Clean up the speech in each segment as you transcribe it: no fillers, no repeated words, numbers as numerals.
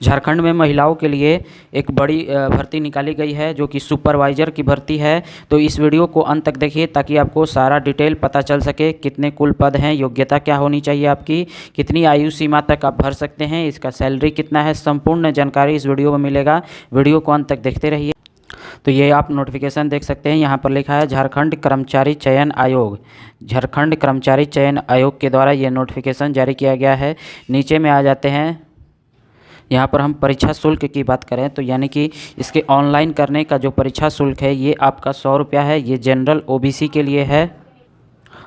झारखंड में महिलाओं के लिए एक बड़ी भर्ती निकाली गई है जो कि सुपरवाइज़र की भर्ती है। तो इस वीडियो को अंत तक देखिए ताकि आपको सारा डिटेल पता चल सके। कितने कुल पद हैं, योग्यता क्या होनी चाहिए आपकी, कितनी आयु सीमा तक आप भर सकते हैं, इसका सैलरी कितना है, संपूर्ण जानकारी इस वीडियो में मिलेगा। वीडियो को अंत तक देखते रहिए। तो ये आप नोटिफिकेशन देख सकते हैं, यहाँ पर लिखा है झारखंड कर्मचारी चयन आयोग। झारखंड कर्मचारी चयन आयोग के द्वारा ये नोटिफिकेशन जारी किया गया है। नीचे में आ जाते हैं, यहाँ पर हम परीक्षा शुल्क की बात करें तो यानी कि इसके ऑनलाइन करने का जो परीक्षा शुल्क है ये आपका 100 रुपया है। ये जनरल ओबीसी के लिए है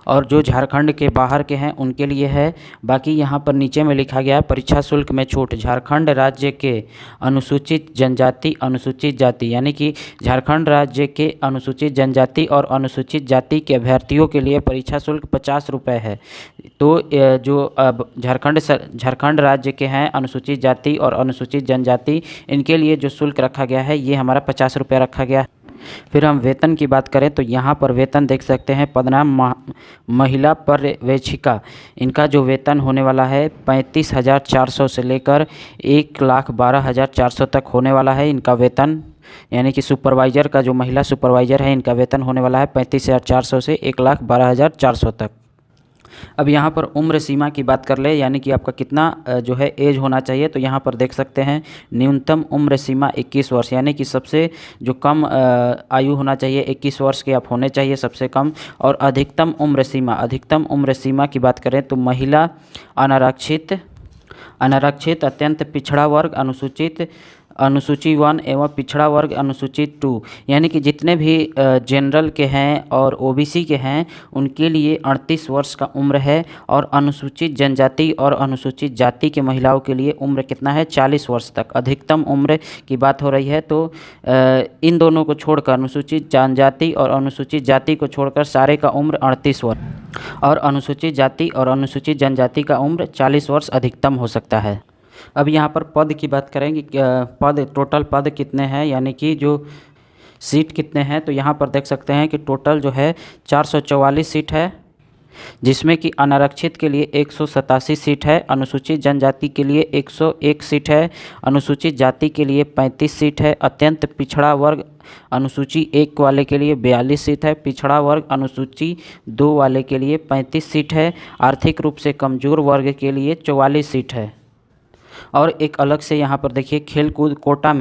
और जो झारखंड के बाहर के हैं उनके लिए है। बाकी यहाँ पर नीचे में लिखा गया है परीक्षा शुल्क में छूट झारखंड राज्य के अनुसूचित जनजाति अनुसूचित जाति, यानी कि झारखंड राज्य के अनुसूचित जनजाति और अनुसूचित जाति के अभ्यर्थियों के लिए परीक्षा शुल्क 50 रुपये है। तो जो अब झारखंड राज्य के हैं अनुसूचित जाति और अनुसूचित जनजाति, इनके लिए जो शुल्क रखा गया है ये हमारा 50 रुपये रखा गया है। फिर हम वेतन की बात करें तो यहाँ पर वेतन देख सकते हैं, पदनाम महिला पर्यवेक्षिका, इनका जो वेतन होने वाला है 35,400 से लेकर 1,12,400 तक होने वाला है इनका वेतन। यानी कि सुपरवाइज़र का जो महिला सुपरवाइज़र है इनका वेतन होने वाला है 35,400 से 1,12,400 तक। अब यहाँ पर उम्र सीमा की बात कर ले, यानी कि आपका कितना जो है एज होना चाहिए। तो यहाँ पर देख सकते हैं न्यूनतम उम्र सीमा 21 वर्ष, यानी कि सबसे जो कम आयु होना चाहिए 21 वर्ष के आप होने चाहिए सबसे कम। और अधिकतम उम्र सीमा की बात करें तो महिला अनारक्षित अत्यंत पिछड़ा वर्ग अनुसूची 1 एवं पिछड़ा वर्ग अनुसूचित 2, यानी कि जितने भी जनरल के हैं और ओबीसी के हैं उनके लिए 38 वर्ष का उम्र है। और अनुसूचित जनजाति और अनुसूचित जाति के महिलाओं के लिए उम्र कितना है 40 वर्ष तक अधिकतम उम्र की बात हो रही है। तो इन दोनों को छोड़कर अनुसूचित जनजाति और अनुसूचित जाति को छोड़कर सारे का उम्र 38 वर्ष और अनुसूचित जाति और अनुसूचित जनजाति का उम्र 40 वर्ष अधिकतम हो सकता है। अब यहाँ पर पद की बात करेंगे, टोटल पद कितने हैं, यानी कि जो सीट कितने हैं। तो यहाँ पर देख सकते हैं कि टोटल जो है 444 सीट है, जिसमें कि अनारक्षित के लिए 187 सीट है, अनुसूचित जनजाति के लिए 101 सीट है, अनुसूचित जाति के लिए 35 सीट है, अत्यंत पिछड़ा वर्ग अनुसूची 1 वाले के लिए 42 सीट है, पिछड़ा वर्ग अनुसूची 2 वाले के लिए 35 सीट है, आर्थिक रूप से कमज़ोर वर्ग के लिए 44 सीट है। और एक अलग से यहाँ पर देखिए खेलकूद कोटा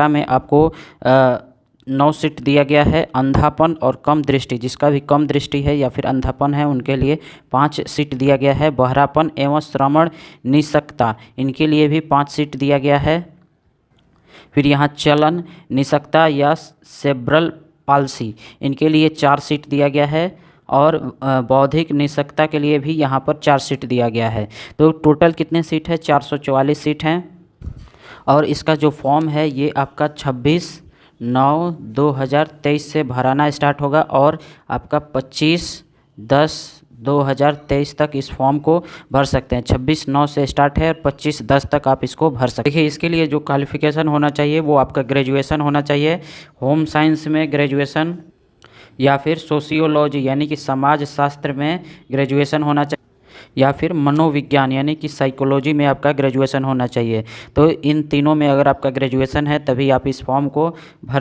में आपको 9 सीट दिया गया है। अंधापन और कम दृष्टि, जिसका भी कम दृष्टि है या फिर अंधापन है उनके लिए 5 सीट दिया गया है। बहरापन एवं श्रवण निशक्तता, इनके लिए भी 5 सीट दिया गया है। फिर यहाँ चलन निशक्तता या सेरेब्रल पाल्सी, इनके लिए 4 सीट दिया गया है। और बौद्धिक निशक्तता के लिए भी यहाँ पर 4 सीट दिया गया है। तो टोटल कितने सीट है 444 सीट हैं। और इसका जो फॉर्म है ये आपका 26/9/2023 से भराना स्टार्ट होगा और आपका 25/10/2023 तक इस फॉर्म को भर सकते हैं। 26/9 से स्टार्ट है और 25/10 तक आप इसको भर सकते हैं। देखिए इसके लिए जो क्वालिफ़िकेशन होना चाहिए वो आपका ग्रेजुएशन होना चाहिए, होम साइंस में ग्रेजुएशन या फिर सोशियोलॉजी यानी कि समाज शास्त्र में ग्रेजुएशन होना चाहिए या फिर मनोविज्ञान यानी कि साइकोलॉजी में आपका ग्रेजुएशन होना चाहिए। तो इन तीनों में अगर आपका ग्रेजुएशन है तभी आप इस फॉर्म को भर